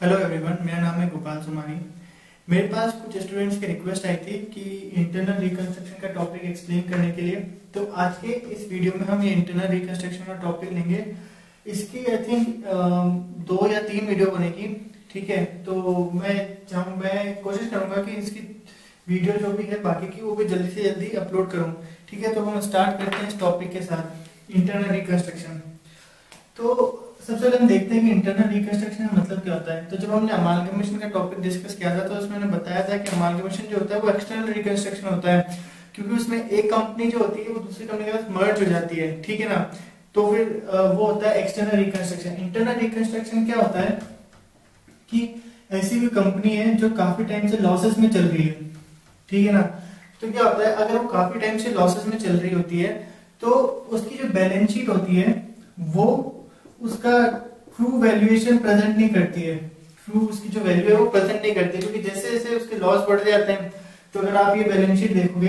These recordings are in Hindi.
हेलो एवरीवन, मेरा नाम है गोपाल सुमारी। मेरे पास कुछ स्टूडेंट्स की रिक्वेस्ट आई थी कि इंटरनल रिकंस्ट्रक्शन का टॉपिक एक्सप्लेन करने के लिए। तो आज के इस वीडियो में हम ये इंटरनल रिकंस्ट्रक्शन का टॉपिक लेंगे। इसकी आई थिंक 2 या 3 वीडियो बनेगी। ठीक है, तो मैं कोशिश करूंगा कि इसकी वीडियो जो भी है बाकी की वो भी जल्दी से जल्दी अपलोड करूं। ठीक है, तो हम स्टार्ट करते हैं इस टॉपिक के साथ, इंटरनल रिकंस्ट्रक्शन। तो सबसे पहले हम देखते हैं कि इंटरनल रिकंस्ट्रक्शन का मतलब क्या होता है। तो जब हमने अमालगमेशन का टॉपिक डिस्कस किया था तो उसमें मैंने बताया था कि अमालगमेशन जो होता है वो एक्सटर्नल रिकंस्ट्रक्शन होता है, क्योंकि उसमें एक कंपनी जो होती है वो दूसरी कंपनी के साथ मर्ज हो जाती है। ठीक है ना, तो फिर वो होता है एक्सटर्नल रिकंस्ट्रक्शन। इंटरनल रिकंस्ट्रक्शन क्या होता है कि ऐसी भी कंपनी है जो काफी टाइम से लॉसेस में चल रही है। ठीक है ना, तो क्या होता है अगर वो काफी टाइम से लॉसेस में चल रही होती है तो उसकी जो बैलेंस शीट होती है वो उसका ट्रू वैल्यूएशन प्रेजेंट नहीं करती है। ट्रू उसकी जो वैल्यू है वो प्रेजेंट नहीं करती, क्योंकि जैसे जैसे उसके लॉस बढ़ते जाते हैं, तो अगर आप ये बैलेंस शीट देखोगे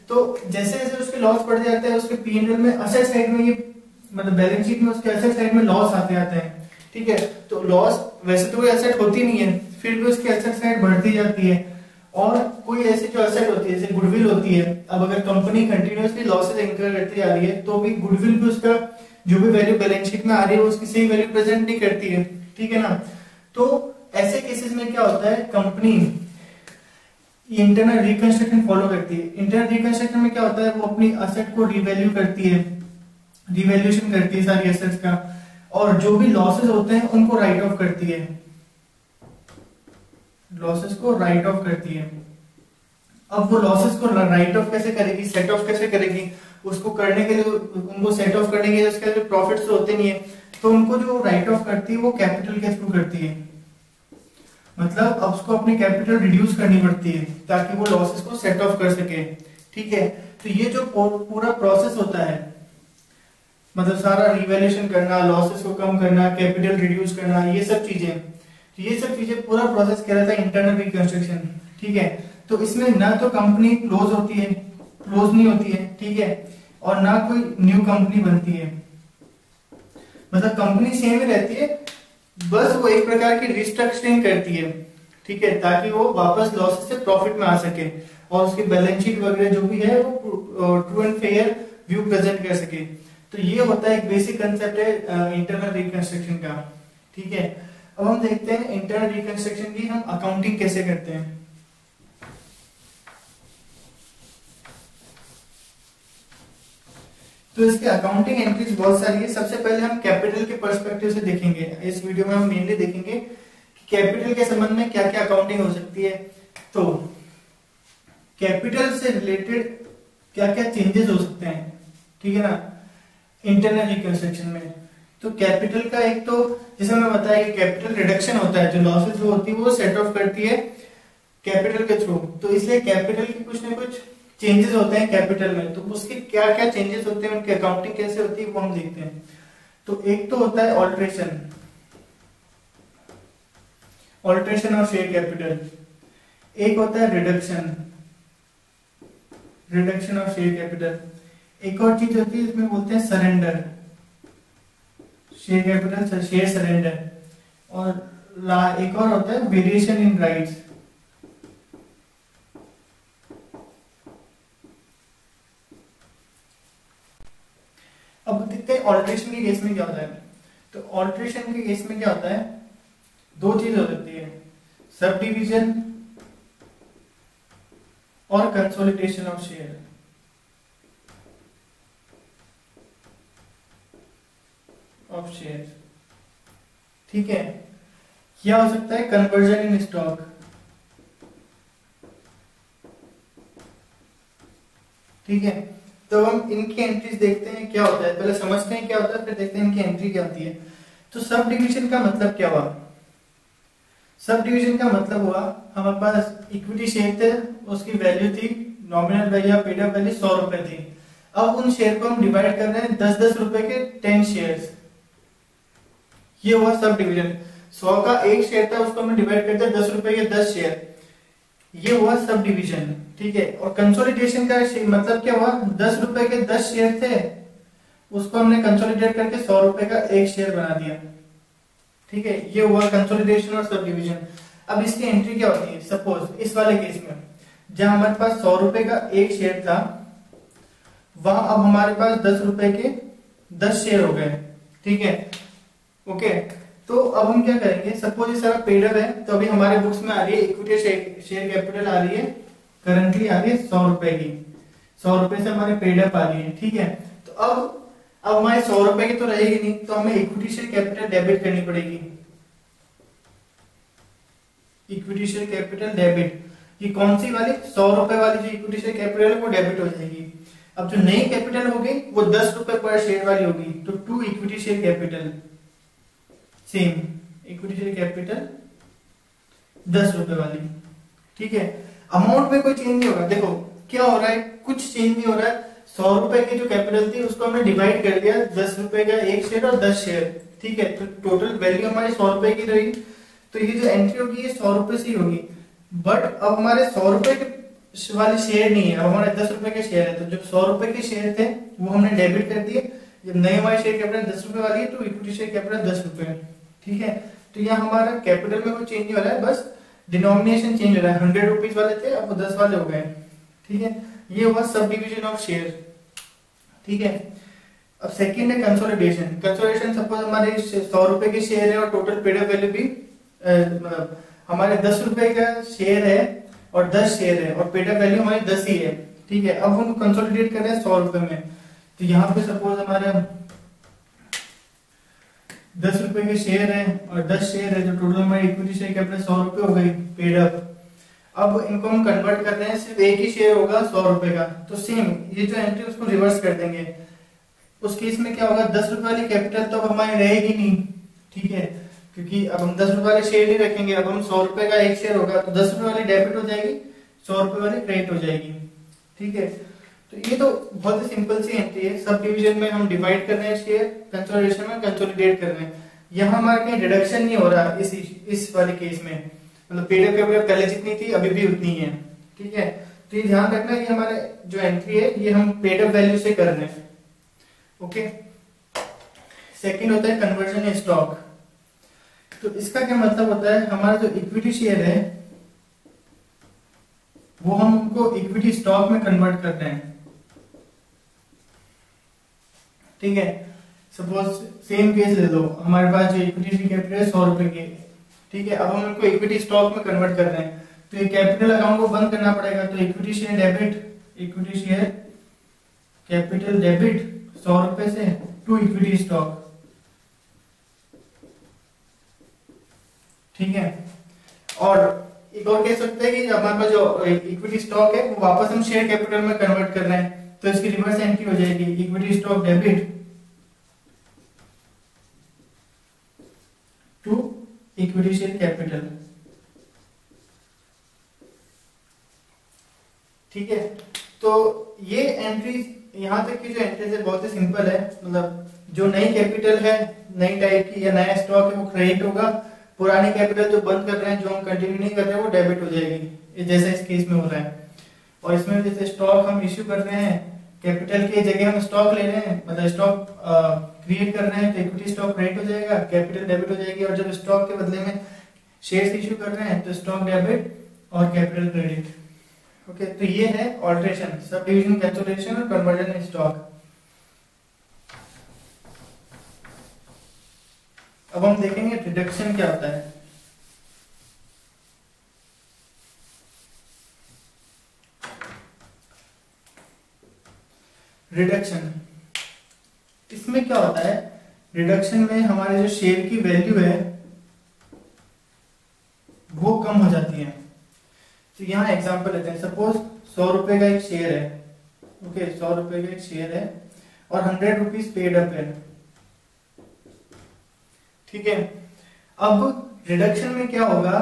तो जैसे जैसे उसके लॉस बढ़ते जाते हैं उसके पीएनएल में असेट साइड में ये मतलब बैलेंस शीट में उसके असेट साइड में लॉस आते जाते हैं। ठीक है, तो लॉस वैसे तो कोई एसेट होती नहीं है, फिर भी उसकी एसेट साइड बढ़ती जाती है। और कोई ऐसी जो एसेट होती है जैसे गुडविल होती है, अब अगर कंपनी कंटिन्यूअसली लॉसेस इंकर करती जा रही है तो भी गुडविल भी उसका जो भी वैल्यू बैलेंस शीट में आ रही है उसकी सही वैल्यू प्रेजेंट नहीं करती है। ठीक है ना, तो ऐसे केसेस में क्या होता है कंपनी इंटरनल रिकंस्ट्रक्शन फॉलो करती है। इंटरनल रिकंस्ट्रक्शन में क्या होता है वो अपनी एसेट को रिवैल्यू करती है, रिवैल्यूएशन करती है सारी एसेट्स का, और जो भी लॉसेस होते हैं उनको राइट ऑफ करती है, लॉसेस को राइट ऑफ करती है। अब वो लॉसेस को राइट ऑफ कैसे करेगी, सेट ऑफ कैसे करेगी, उसको करने के लिए उनको सेट ऑफ करने के लिए उसके जो प्रॉफिट्स होते नहीं है तो उनको जो राइट ऑफ करती है वो कैपिटल के थ्रू करती है। मतलब अब उसको अपनी कैपिटल रिड्यूस करनी पड़ती है ताकि वो लॉसेस को सेट ऑफ कर सके। ठीक है, तो ये जो पूरा प्रोसेस होता है, मतलब सारा रिवैल्यूएशन करना, लॉसेस को कम करना, कैपिटल रिड्यूस करना, ये सब चीजें पूरा प्रोसेस कहलाता है इंटरनल रिकंस्ट्रक्शन। ठीक है, तो इसमें ना तो कंपनी क्लोज नहीं होती है। ठीक है, और ना कोई न्यू कंपनी बनती है, मतलब कंपनी सेम ही रहती है, बस वो एक प्रकार की रिस्ट्रक्चरिंग करती है। ठीक है, ताकि वो वापस लॉसेस से प्रॉफिट में आ सके और उसकी बैलेंस शीट वगैरह जो भी है वो true and fair view present कर सके। तो ये होता है एक बेसिक कंसेप्ट है इंटरनल रिकंस्ट्रक्शन का। ठीक है, अब हम देखते हैं इंटरनल रिकंस्ट्रक्शन की हम अकाउंटिंग कैसे करते हैं। तो इसके अकाउंटिंग एंट्रीज बहुत सारी है। सबसे पहले हम कैपिटल के पर्सपेक्टिव से देखेंगे। इस वीडियो में हम मेनली देखेंगे कि कैपिटल के संबंध में क्या क्या अकाउंटिंग हो सकती है। तो कैपिटल से रिलेटेड क्या क्या चेंजेस हो सकते हैं, ठीक है ना, इंटरनल रिकंस्ट्रक्शन में। तो कैपिटल का एक तो जैसे मैंने बताया कि कैपिटल रिडक्शन होता है, जो लॉसेस जो होती है वो सेट ऑफ करती है कैपिटल के थ्रू। तो इसलिए कैपिटल की कुछ ना कुछ चेंजेस होते हैं कैपिटल में। तो उसके क्या क्या चेंजेस होते हैं, उनकी अकाउंटिंग कैसे होती है वो हम देखते हैं। तो एक तो होता है ऑल्ट्रेशन और शेयर कैपिटल, एक होता है रिडक्शन और शेयर कैपिटल, एक और चीज होती है इसमें बोलते हैं surrender, share capital share surrender, और एक और होता है वेरिएशन इन राइट्स। अब देखते हैं ऑल्ट्रेशन के केस में क्या होता है। तो ऑल्ट्रेशन के केस में क्या होता है, दो चीज हो सकती है, सब डिवीजन और कंसोलिडेशन ऑफ शेयर। ठीक है, क्या हो सकता है कन्वर्जन इन स्टॉक। ठीक है, तो हम इनकी एंट्रीज देखते हैं क्या होता है, पहले समझते हैं क्या होता है फिर देखते हैं इनकी एंट्री क्या होती है। तो सब डिवीजन का मतलब क्या हुआ, सब डिवीजन का मतलब हुआ हमारे पास इक्विटी शेयर थे, उसकी वैल्यू थी नॉमिनल वैल्यू या पेड अप वैल्यू 100 रुपए थी। अब उन शेयर को हम डिवाइड कर रहे हैं 10-10 रुपए के 10 शेयर्स, ये हुआ सब डिवीजन। 100 का एक शेयर था उसको हमने डिवाइड कर दिया 10 रुपए के 10 शेयर, ये हुआ सब डिवीजन। ठीक है, और कंसोलिडेशन का मतलब क्या हुआ, 10 रुपए के 10 शेयर थे उसको हमने कंसोलिडेट करके 100 रुपए का एक शेयर बना दिया। ठीक है, ये हुआ कंसोलिडेशन और सब डिविजन। अब इसकी एंट्री क्या होती है, सपोज इस वाले केस में जहां हमारे पास 100 रुपए का एक शेयर था, वहां अब हमारे पास 10 रुपए के 10 शेयर हो गए। ठीक है, ओके। तो अब हम क्या करेंगे, सपोज ये सारा पेड अप है, तो अभी हमारे बुक्स में आ रही है इक्विटी शेयर कैपिटल आ रही है, करंटली आ रही है 100 रुपए की, 100 रुपए से हमारे पेड अप आ रही है। ठीक है, तो अब हमारे 100 रुपए की तो रहेगी नहीं, तो हमें इक्विटी शेयर कैपिटल डेबिट करनी पड़ेगी। इक्विटी शेयर कैपिटल डेबिट, ये कौन सी वाली, 100 रुपए वाली जो इक्विटी शेयर कैपिटल है वो डेबिट हो जाएगी। अब जो नई कैपिटल होगी वो 10 रुपए पर शेयर वाली होगी, तो to equity share capital, same equity share capital 10 रुपए वाली। ठीक है, अमाउंट में कोई चेंज नहीं होगा। देखो क्या हो रहा है, कुछ चेंज नहीं हो रहा है। 100 रुपए की जो कैपिटल थी उसको हमने डिवाइड कर दिया, 10 रुपए का एक शेयर और 10 शेयर। ठीक है, तो टोटल वैल्यू हमारी 100 रुपए की रही, तो ये जो एंट्री होगी ये 100 रुपए से ही होगी। बट अब हमारे 100 रुपए के वाले शेयर नहीं है, अब हमारे 10 रुपए के शेयर है, तो जो 100 रुपए के शेयर थे वो हमने डेबिट कर दिए। जब नए हमारे शेयर कैपिटल 10 रुपए वाली है तो इक्विटी शेयर कैपिटल 10 रुपए। ठीक है, तो यहाँ हमारा कैपिटल में कोई चेंज नहीं हो रहा है, बस डिनोमिनेशन चेंज हो रहा है। 100 रुपीज वाले थे अब वो 10 वाले हो गए। ठीक है, ये हुआ सब डिविजन ऑफ शेयर। ठीक है, अब सेकंड है कंसोलिडेशन। कंसोलिडेशन सपोज हमारे 100 रुपए के शेयर है और टोटल पेड अप वैल्यू भी मतलब हमारे 10 रुपए का शेयर है और 10 शेयर है और पेड अप वैल्यू हमारी 10 ही है। ठीक है, अब हम कंसोलिडेट कर रहे हैं 100 रुपए में, तो यहाँ पे सपोज हमारे 10 रुपए के शेयर है और 10 शेयर है, जो टोटल हमारी इक्विटी शेयर कैपिटल 100 रुपए हो गई पेड अप। अब इनको हम कन्वर्ट कर रहे हैं, सिर्फ एक ही शेयर होगा 100 रुपए का, तो सेम ये जो एंट्री उसको रिवर्स कर देंगे। उस केस में क्या होगा, 10 रुपए वाली कैपिटल तो अब हमारी रहेगी नहीं। ठीक है, क्योंकि अब हम 10 रुपए वाले शेयर नहीं रखेंगे, अब हम 100 रुपए का एक शेयर होगा, तो 10 रुपए वाली डेबिट हो जाएगी, 100 रुपए वाली क्रेडिट हो जाएगी। ठीक है, तो ये तो बहुत ही सिंपल सी एंट्री है। सब डिवीजन में हम डिवाइड कर रहे हैं शेयर, कंसोलिडेशन में कंसोलिडेट कर रहे हैं। यहाँ हमारे कहीं डिडक्शन नहीं हो रहा इस वाले केस में, मतलब पेड अप कैपिटल पहले जितनी थी अभी भी उतनी है। ठीक है, तो ये ध्यान रखना कि हमारे जो एंट्री है ये हम पेड अप वैल्यू से कर रहे हैं। ओके, सेकंड होता है कन्वर्जन स्टॉक। तो इसका क्या मतलब होता है, हमारा जो इक्विटी शेयर है वो हम उनको इक्विटी स्टॉक में कन्वर्ट कर रहे हैं। ठीक है, सपोज सेम केस ले लो, हमारे पास जो इक्विटी कैपिटल है 100 रुपए की। ठीक है, अब हम उनको इक्विटी स्टॉक में कन्वर्ट कर रहे हैं, तो ये कैपिटल अकाउंट को बंद करना पड़ेगा, तो equity share debit, equity share capital debit 100 रुपए से टू इक्विटी स्टॉक। ठीक है, और एक और कह सकते हैं कि हमारे पास जो इक्विटी स्टॉक है वो वापस हम शेयर कैपिटल में कन्वर्ट कर रहे हैं, तो इसकी रिवर्स एंट्री हो जाएगी, equity stock debit to equity share capital. ठीक है, तो ये एंट्री यहां तक की जो एंट्रीज है बहुत ही सिंपल है, मतलब जो नई कैपिटल है नई टाइप की या नया स्टॉक है वो क्रेडिट होगा, पुरानी कैपिटल जो बंद कर रहे हैं जो हम कंटिन्यू नहीं कर रहे हैं वो डेबिट हो जाएगी, जैसा इस केस में हो रहा है। और इसमें जैसे स्टॉक हम इश्यू कर रहे हैं, कैपिटल की जगह हम स्टॉक ले रहे हैं, मतलब स्टॉक क्रिएट कर रहे हैं, तो इक्विटी स्टॉक क्रेडिट हो जाएगा, कैपिटल डेबिट हो जाएगी। और जब स्टॉक के बदले में शेयर्स इश्यू कर रहे हैं तो स्टॉक डेबिट और कैपिटल क्रेडिट। ओके, तो ये है ऑल्टरेशन, सब डिविजन, कैंसलेशन और कन्वर्जन स्टॉक। अब हम देखेंगे रिडक्शन क्या होता है। रिडक्शन, इसमें क्या होता है, रिडक्शन में हमारे जो शेयर की वैल्यू है वो कम हो जाती है। तो यहाँ एग्जांपल लेते हैं, सपोज 100 रुपए का एक शेयर है। ओके, 100 रुपए का एक शेयर है और 100 रुपीज पेड अप है। ठीक है, अब रिडक्शन में क्या होगा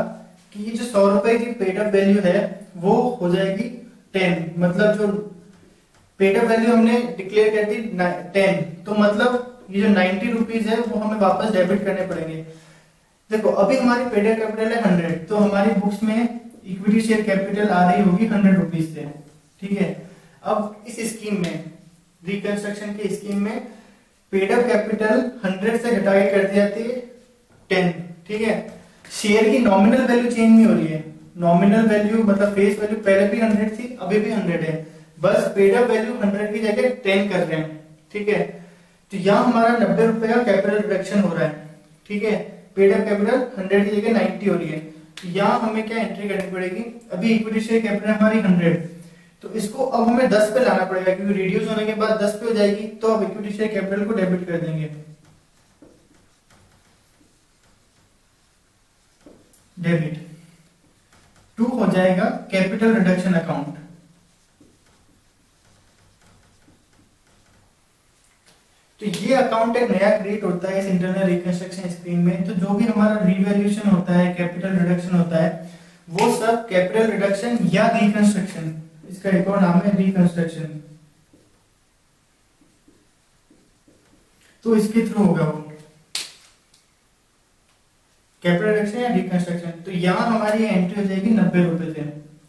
कि ये जो 100 रुपए की पेड अप वैल्यू है वो हो जाएगी 10, मतलब जो पेड अप वैल्यू हमने डिक्लेयर कर दी 10, तो मतलब ये जो 90 रुपीज है वो हमें वापस डेबिट करने पड़ेंगे। देखो अभी हमारी पेड अप कैपिटल है 100, तो हमारी बुक्स में इक्विटी शेयर कैपिटल आ रही होगी 100 रुपीज से। ठीक है, अब इस स्कीम में, रिकंस्ट्रक्शन की स्कीम में पेड अप कैपिटल 100 से घटा के कर दी जाती है 10। ठीक है, शेयर की नॉमिनल वैल्यू चेंज नहीं हो रही है। नॉमिनल वैल्यू मतलब फेस वैल्यू पहले भी 100 थी, अभी भी 100 है, बस पेड अप वैल्यू 100 की जगह 10 कर रहे हैं। ठीक है, तो यहाँ हमारा 90 रुपए का कैपिटल रिडक्शन हो रहा है। ठीक है, पेड अप कैपिटल 100 की जगह 90 हो रही है। तो यहाँ हमें क्या एंट्री करनी पड़ेगी, अभी इक्विटी शेयर कैपिटल हमारी 100, तो इसको अब हमें 10 पे लाना पड़ेगा, क्योंकि रिड्यूस होने के बाद 10 पे हो जाएगी। तो अब इक्विटी शेयर कैपिटल को डेबिट कर देंगे, डेबिट टू हो जाएगा कैपिटल रिडक्शन अकाउंट। तो ये अकाउंट एक नया क्रिएट होता है इस इंटरनल रिकंस्ट्रक्शन स्क्रीन में। तो जो भी हमारा रीवैल्यूएशन होता है, कैपिटल रिडक्शन होता है, वो सब कैपिटल रिडक्शन या रिकंस्ट्रक्शन, इसका एक और नाम है रिकंस्ट्रक्शन, तो इसके थ्रू होगा वो कैपिटल रिडक्शन या रिकंस्ट्रक्शन। तो यहाँ हमारी एंट्री हो जाएगी 90 रुपए से,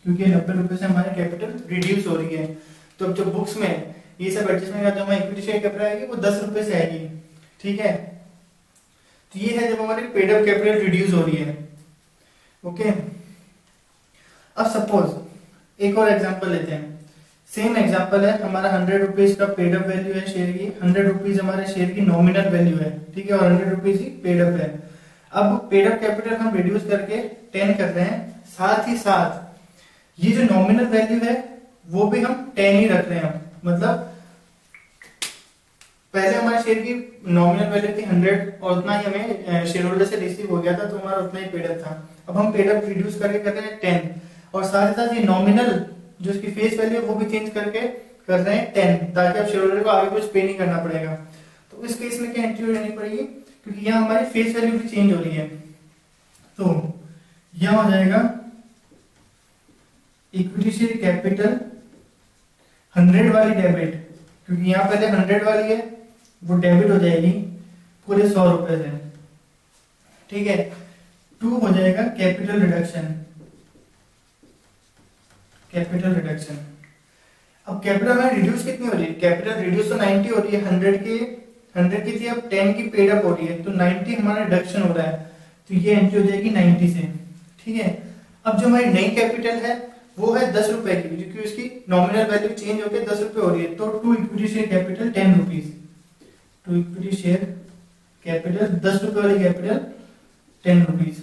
क्योंकि 90 रुपए से हमारी कैपिटल रिड्यूस हो रही है। तो अब जो बुक्स में ये सब एडजस्टमेंट का जो हमारी इक्विटी शेयर कैपिटल आएगी वो 10 रुपए से आएगी। ठीक है, तो ये है जब हमारी पेड अप कैपिटल रिड्यूस हो रही है। ओके, अब सपोज एक और एग्जांपल लेते हैं। सेम एग्जांपल है, हमारा 100 रुपीज का पेड अप वैल्यू है शेयर की, 100 रुपीज हमारे शेयर की नॉमिनल वैल्यू है। ठीक है, और 100 रुपीज ही पेड अप है। अब पेड अप कैपिटल हम रिड्यूस करके 10 कर रहे हैं, साथ ही साथ ये जो नॉमिनल वैल्यू है वो भी हम 10 ही रख रहे हैं। मतलब पहले हमारे शेयर की नॉमिनल वैल्यू थी 100 और उतना ही हमें शेयर होल्डर से रिसीव हो गया था, तो हमारा उतना ही पेड अप था। अब हम पेड अप रिड्यूस करके कर रहे हैं 10, और साथ ही साथ ये नॉमिनल जो इसकी फेस वैल्यू है वो भी चेंज करके कर रहे हैं 10, ताकि अब शेयर होल्डर को आगे कुछ पे नहीं करना पड़ेगा। तो इस केस में क्या एंट्री रहनी पड़ेगी, क्योंकि यहाँ हमारी फेस वैल्यू भी चेंज हो रही है। तो यह हो जाएगा इक्विटी शेयर कैपिटल 100 वाली डेबिट, क्योंकि यहाँ पहले 100 वाली है, वो डेबिट हो जाएगी पूरे 100 रुपए से। ठीक है, 2 हो जाएगा कैपिटल रिडक्शन, कैपिटल रिडक्शन। अब कैपिटल में रिड्यूस कितनी हो रही है, कैपिटल रिड्यूस तो 90 हो रही है, 100 की थी, अब 10 की पेड अप हो रही है, तो 90 हमारा रिडक्शन हो रहा है। तो ये एंट्री हो जाएगी 90 से। ठीक है, अब जो हमारी नई कैपिटल है वो है 10 रुपए की, क्योंकि उसकी नॉमिनल वैल्यू चेंज होकर 10 रुपए हो रही है। तो to equity share capital 10 rupees, to equity share capital 10 रुपए वाली कैपिटल 10 रुपीज।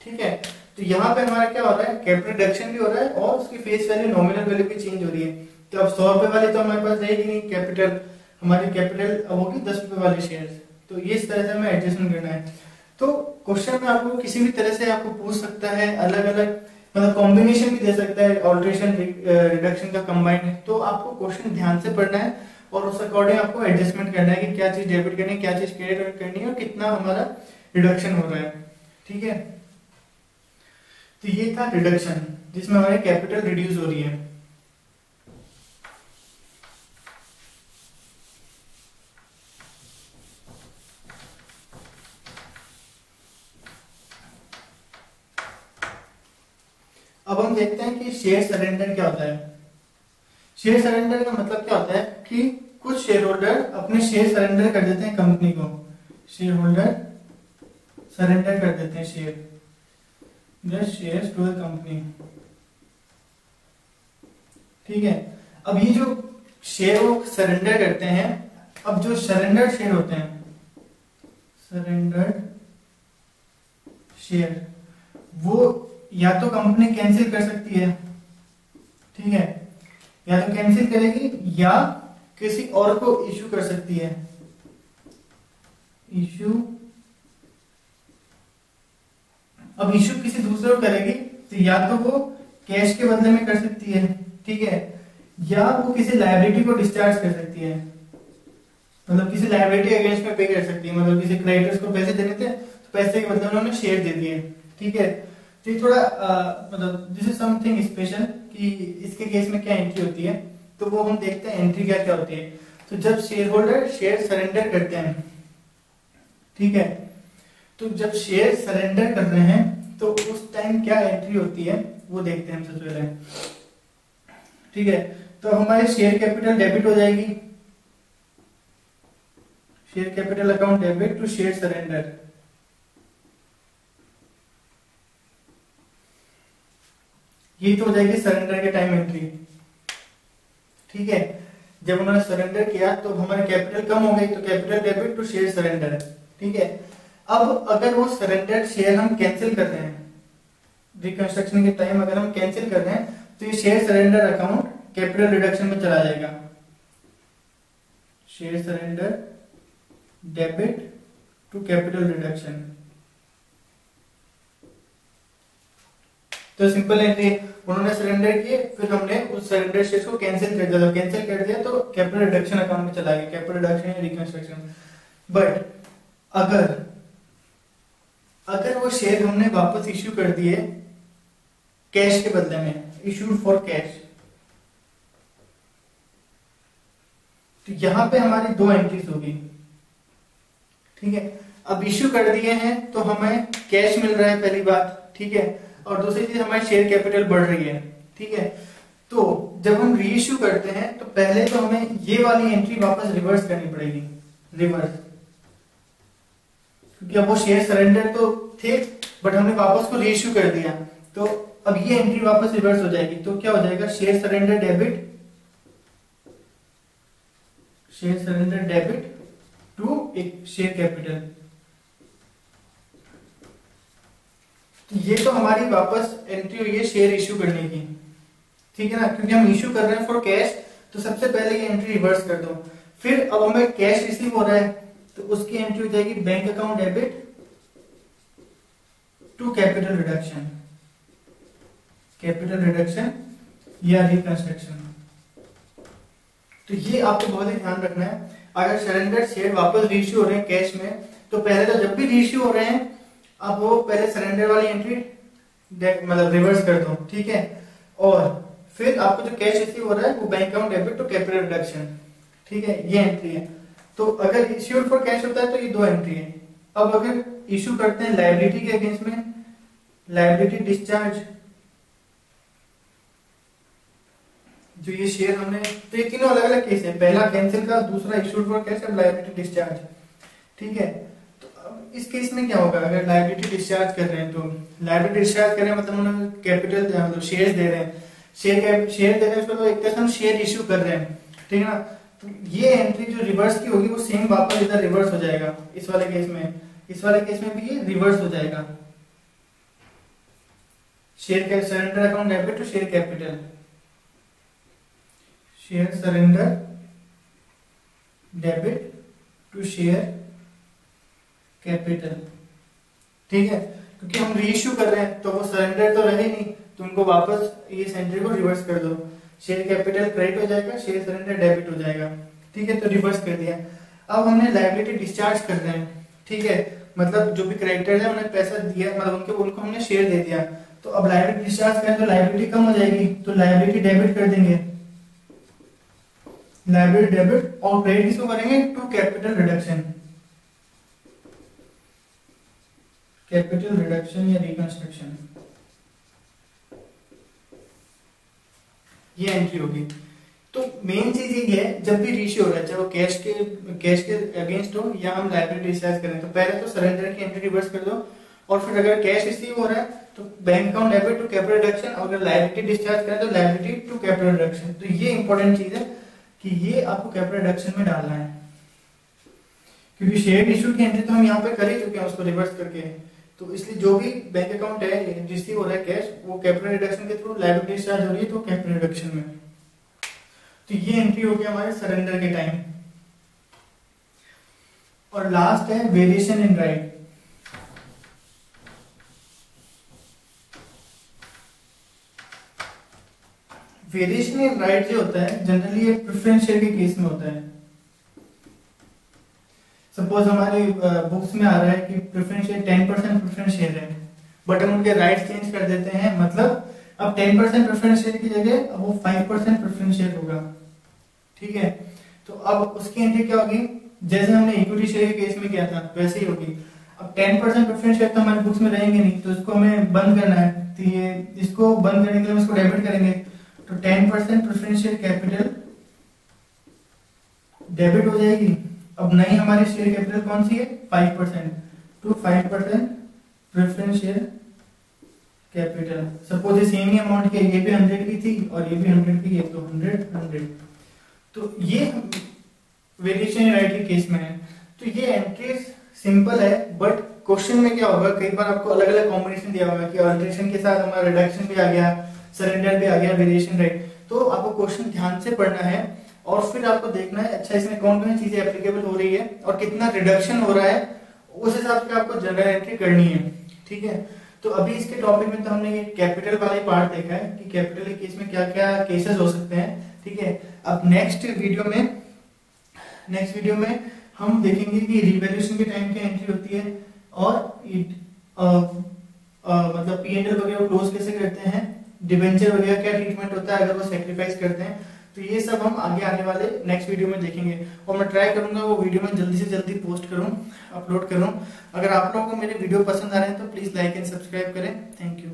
ठीक है, तो यहाँ पे हमारा क्या हो रहा है, कैपिटल रिडक्शन भी हो रहा है और उसकी फेस वैल्यू नॉमिनल वैल्यू भी चेंज हो रही है। तो अब 100 रुपए वाली तो हमारे पास रहेगी नहीं कैपिटल, हमारी कैपिटल अब होगी 10 रुपए वाले शेयर। तो ये इस तरह से हमें एडजस्टमेंट करना है। तो क्वेश्चन में आपको किसी भी तरह से आपको पूछ सकता है, अलग अलग मतलब कॉम्बिनेशन भी दे सकता है, ऑल्ट्रेशन रिडक्शन का कंबाइंड है। तो आपको क्वेश्चन ध्यान से पढ़ना है और उस अकॉर्डिंग आपको एडजस्टमेंट करना है कि क्या चीज डेबिट करनी है, क्या चीज क्रेडिट करनी है और कितना हमारा रिडक्शन हो रहा है। ठीक है, तो ये था रिडक्शन जिसमें हमारी कैपिटल रिड्यूस हो रही है। अब हम देखते हैं कि शेयर सरेंडर क्या होता है। शेयर सरेंडर का मतलब क्या होता है कि कुछ शेयर होल्डर अपने शेयर सरेंडर कर देते हैं कंपनी को, शेयर होल्डर सरेंडर कर देते हैं शेयर टू द कंपनी। ठीक है, अब ये जो शेयर वो सरेंडर करते हैं, अब जो सरेंडर शेयर होते हैं, सरेंडर शेयर वो या तो कंपनी कैंसिल कर सकती है, ठीक है, या तो कैंसिल करेगी या किसी और को इश्यू कर सकती है, इश्यू। अब इश्यू किसी दूसरे को करेगी तो या तो वो कैश के बदले में कर सकती है, ठीक है, या वो किसी लायबिलिटी को डिस्चार्ज कर सकती है, मतलब किसी लायबिलिटी अगेंस्ट में पे कर सकती है। मतलब किसी क्रेडिटर्स को पैसे देने थे तो पैसे के बदले उन्होंने शेयर दे दिए। ठीक है, तो ये थोड़ा मतलब दिस इज समथिंग स्पेशल कि इसके केस में क्या एंट्री होती है, तो वो हम देखते हैं एंट्री क्या क्या होती है। तो जब शेयर होल्डर शेयर सरेंडर करते हैं, ठीक है, तो जब शेयर सरेंडर कर रहे हैं तो उस टाइम क्या एंट्री होती है वो देखते हैं हम सबसे पहले। ठीक है, तो हमारे शेयर कैपिटल डेबिट हो जाएगी, share capital account debit to share surrender. ये तो हो जाएगी सरेंडर के टाइम एंट्री। ठीक है, जब उन्होंने सरेंडर किया तो हमारे कैपिटल कम हो गई, तो capital debit to share surrender. ठीक है, अब अगर वो सरेंडर शेयर हम कैंसिल कर रहे हैं रिकंस्ट्रक्शन के टाइम, अगर हम कैंसिल कर रहे हैं तो ये share surrender account capital reduction में चला जाएगा। Share surrender debit to capital reduction. तो सिंपल एंट्री, उन्होंने सरेंडर किए, फिर हमने उस सरेंडर शेयर को कैंसिल कर दिया, कैंसिल कर दिया तो कैपिटल रिडक्शन अकाउंट में चला गया, कैपिटल रिडक्शन या रिकंस्ट्रक्शन। बट अगर वो शेयर हमने वापस इश्यू कर दिए कैश के बदले में, इश्यूड फॉर कैश, तो यहां पे हमारी दो एंट्रीज होगी। ठीक है, अब इश्यू कर दिए हैं तो हमें कैश मिल रहा है पहली बात। ठीक है, और दूसरी चीज हमारी शेयर कैपिटल बढ़ रही है। ठीक है, तो जब हम री इश्यू करते हैं तो पहले तो हमें ये वाली एंट्री वापस रिवर्स करनी पड़ेगी, रिवर्स, क्योंकि अब वो शेयर सरेंडर तो थे बट हमने वापस को री इश्यू कर दिया, तो अब ये एंट्री वापस रिवर्स हो जाएगी। तो क्या हो जाएगा, शेयर सरेंडर डेबिट टू एक शेयर कैपिटल। तो ये तो हमारी वापस एंट्री हुई है शेयर इश्यू करने की। ठीक है ना, क्योंकि हम इश्यू कर रहे हैं फॉर कैश, तो सबसे पहले ये एंट्री रिवर्स कर दो। फिर अब हमें कैश रिसीव हो रहा है तो उसकी एंट्री हो जाएगी bank account debit to capital reduction, capital reduction या रिकंस्ट्रक्शन। तो ये आपको बहुत ही ध्यान रखना है, अगर सरेंडर शेयर वापस रीइश्यू हो रहे हैं कैश में, तो पहले तो जब भी रीइश्यू हो रहे हैं आप वो पहले सरेंडर वाली एंट्री मतलब रिवर्स कर दो। ठीक है, और फिर आपको जो कैश रिसीव हो रहा है वो bank account debit to capital reduction. ठीक है, ये एंट्री है। तो अगर इश्यूड फॉर कैश होता है तो ये दो एंट्री है। अब अगर इश्यू करते हैं लायबिलिटी के अगेंस्ट में, लायबिलिटी डिस्चार्ज, जो ये शेयर हमने, तो ये तीनों अलग अलग केस है, पहला कैंसिल का, दूसरा इश्यूड फॉर कैश, अब लायबिलिटी डिस्चार्ज। ठीक है, तो अब इस केस में क्या होगा, अगर लायबिलिटी डिस्चार्ज कर रहे हैं, तो लायबिलिटी डिस्चार्ज कर रहे हैं मतलब उन्होंने कैपिटल मतलब शेयर दे रहे हैं, शेयर दे रहे हैं, उसको तो एक तरह से हम शेयर इश्यू कर रहे हैं। ठीक है ना, तो ये एंट्री जो रिवर्स की होगी वो सेम वापस इधर रिवर्स हो जाएगा। इस वाले केस में भी ये रिवर्स हो जाएगा, share surrender account debit to share capital, share surrender debit to share capital. ठीक है, क्योंकि हम रीइश्यू कर रहे हैं तो वो सरेंडर तो रहे नहीं, तो उनको वापस ये एंट्री को रिवर्स कर दो, शेयर कैपिटल क्रेडिट हो जाएगा, शेयर सरेंडर डेबिट हो जाएगा। ठीक है, तो रिवर्स कर दिया। अब हमने लायबिलिटी डिस्चार्ज कर रहे हैं। ठीक है, मतलब जो भी क्रेडिटर है उन्हें पैसा दिया, मतलब उनको हमने शेयर दे दिया, तो अब लायबिलिटी डिस्चार्ज करें तो लायबिलिटी कम हो जाएगी, तो लायबिलिटी डेबिट कर देंगे, लायबिलिटी डेबिट, और क्रेडिट किसको करेंगे, to capital reduction, capital reduction या रिकंस्ट्रक्शन, ये एंट्री होगी। तो मेन चीज ये है, जब भी रीइश्यू हो रहा है, चाहे वो कैश के अगेंस्ट हो या हम लायबिलिटी डिस्चार्ज करें, तो पहले तो सरेंडर की एंट्री रिवर्स कर दो, और फिर अगर कैश रिसीव हो रहा है तो bank account debit to capital reduction, और अगर लायबिलिटी डिस्चार्ज करें तो लायबिलिटी टू कैपिटल रिडक्शन। तो ये इंपॉर्टेंट चीज है कि ये आपको कैपिटल रिडक्शन में डालना है, क्योंकि शेयर इश्यू की एंट्री तो हम यहाँ पे कर ही चुके हैं उसको रिवर्स करके, तो इसलिए जो भी बैंक अकाउंट है रिसीव हो रहा है कैश, वो कैपिटल रिडक्शन के थ्रू लायबिलिटी डिस्चार्ज हो रही है तो कैपिटल रिडक्शन में। तो ये एंट्री हो गया हमारे सरेंडर के टाइम। और लास्ट है variation in right. Variation in right जो होता है जनरली ये प्रेफरेंस शेयर के केस में होता है। सपोज हमारे बुक्स में आ रहा है कि प्रेफरेंस शेयर 10% प्रेफरेंस शेयर है, बट हम उनके राइट चेंज कर देते हैं, मतलब अब 10% प्रेफरेंस शेयर की जगह अब वो 5% प्रेफरेंस शेयर होगा। ठीक है, तो अब उसकी एंट्री क्या होगी, जैसे हमने इक्विटी शेयर के केस में किया था वैसे ही होगी। अब 10% प्रेफरेंस शेयर तो हमारे बुक्स में रहेंगे नहीं, तो इसको हमें बंद करना है, तो ये इसको बंद करने के लिए इसको डेबिट करेंगे, तो 10% प्रेफरेंस शेयर कैपिटल डेबिट हो जाएगी। अब नई हमारी शेयर कैपिटल कौन सी है, 5%, तो 5% प्रेफरेंस शेयर कैपिटल। सपोज ये सेम ही अमाउंट की, ये भी 100 की थी और ये भी 100 की, ये तो 100। तो ये वेरिएशन राइट के केस में है। तो ये एंट्रीज सिंपल है, बट क्वेश्चन में क्या होगा, कई बार आपको अलग अलग कॉम्बिनेशन दिया होगा कि अल्टरेशन के साथ हमारा रिडक्शन भी आ गया, सरेंडर भी आ गया, वेरिएशन राइट। तो आपको क्वेश्चन ध्यान से पढ़ना है और फिर आपको देखना है अच्छा इसमें कौन कौन सी चीजें एप्लीकेबल हो रही है और कितना रिडक्शन हो रहा है, उस हिसाब से आपको जनरल एंट्री करनी है। ठीक है, तो अभी इसके टॉपिक में तो हमने ये कैपिटल वाला ही पार्ट देखा है कि कैपिटल के केस में क्या क्या केसेस हो सकते हैं। ठीक है, अब नेक्स्ट वीडियो में हम देखेंगे कि रिवैल्यूएशन के टाइम क्या एंट्री होती है और मतलब P&L वगैरह क्लोज कैसे करते हैं, डिबेंचर वगैरह क्या ट्रीटमेंट होता है अगर वो सैक्रिफाइस करते हैं। तो ये सब हम आगे आने वाले नेक्स्ट वीडियो में देखेंगे और मैं ट्राई करूंगा वो वीडियो में जल्दी से जल्दी पोस्ट करूं, अपलोड करूं। अगर आप लोगों को मेरे वीडियो पसंद आ रहे हैं तो प्लीज लाइक एंड सब्सक्राइब करें। Thank you.